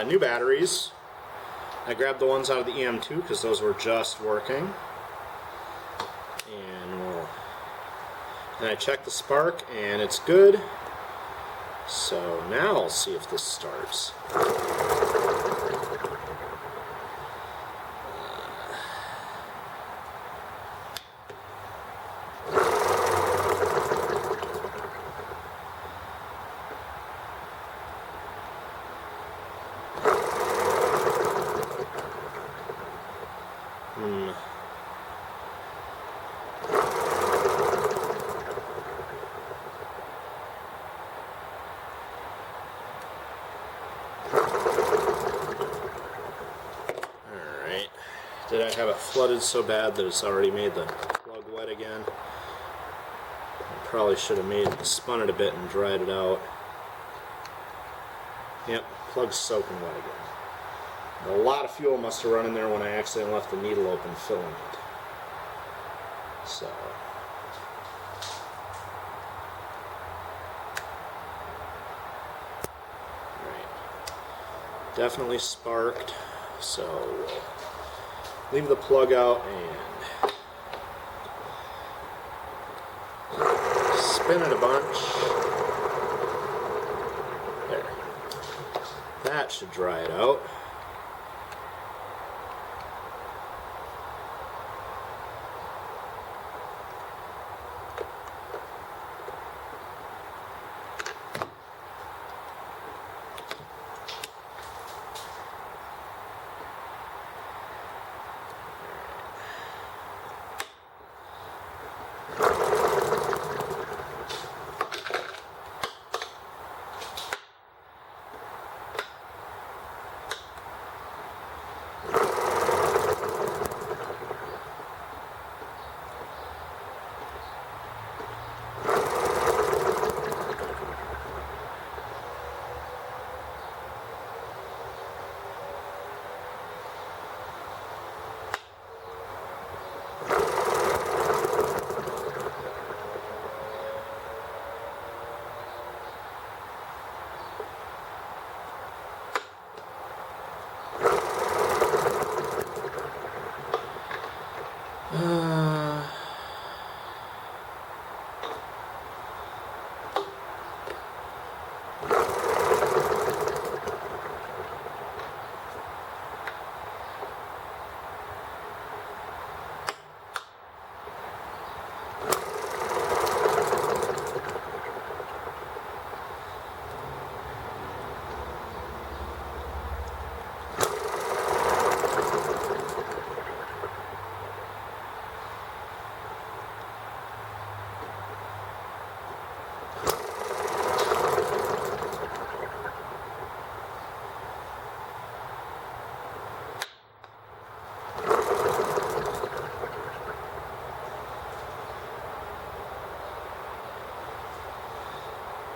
new batteries. I grabbed the ones out of the EM2 because those were just working. And I checked the spark and it's good. So now I'll see if this starts. Alright. Did I have it flooded so bad that it's already made the plug wet again? I probably should have spun it a bit and dried it out. Yep, plug's soaking wet again. A lot of fuel must have run in there when I accidentally left the needle open filling it. So. Right. Definitely sparked. So we'll leave the plug out and spin it a bunch. There. That should dry it out.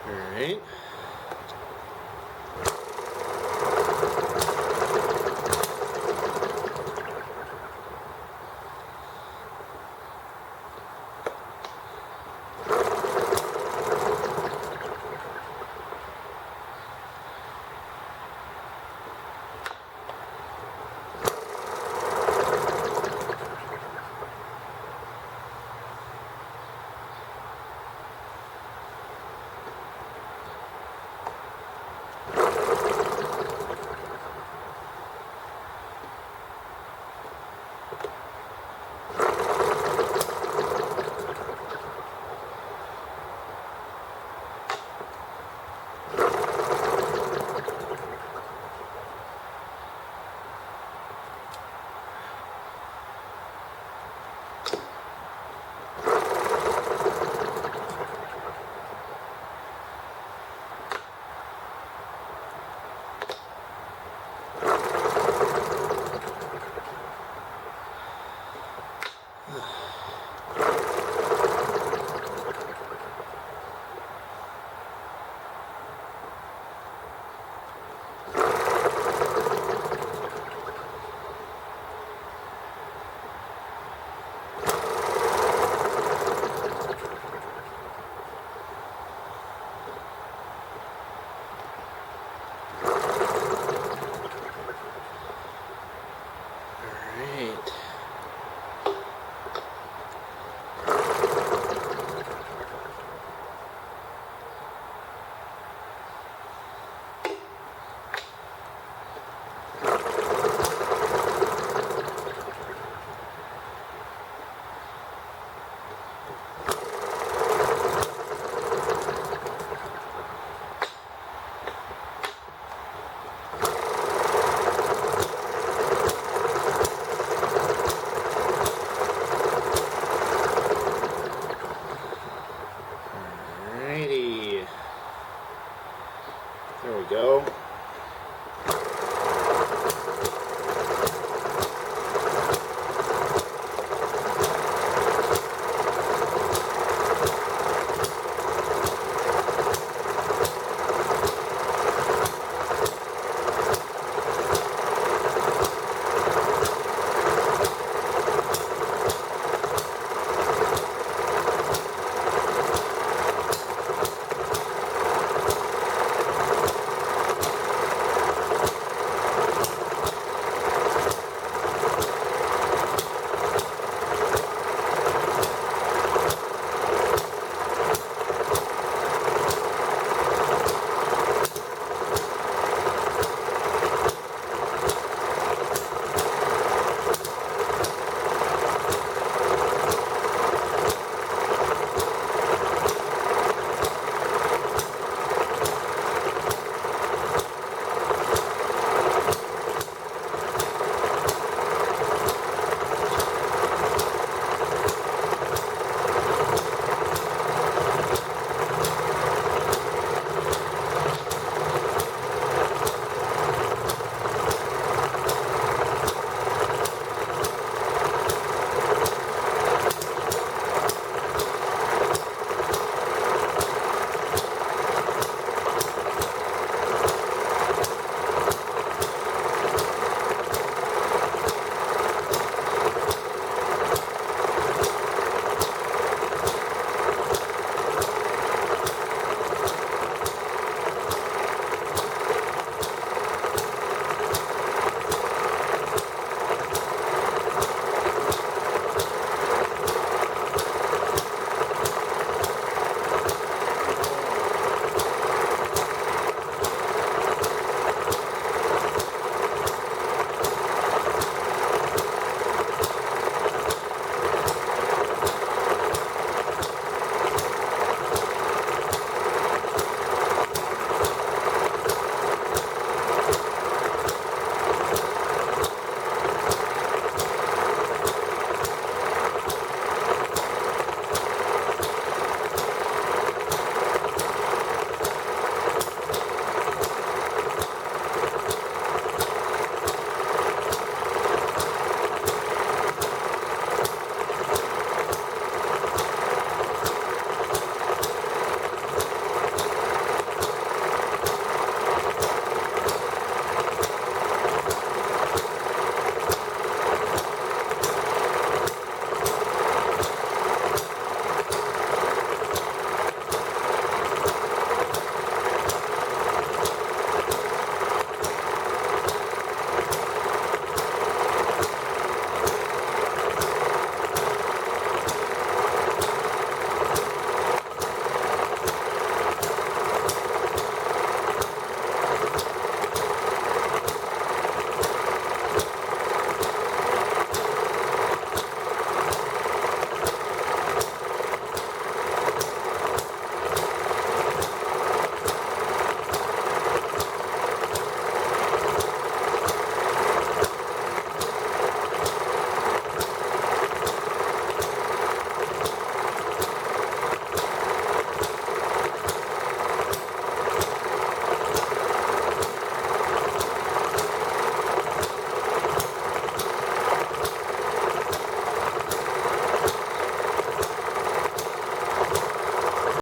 Alright.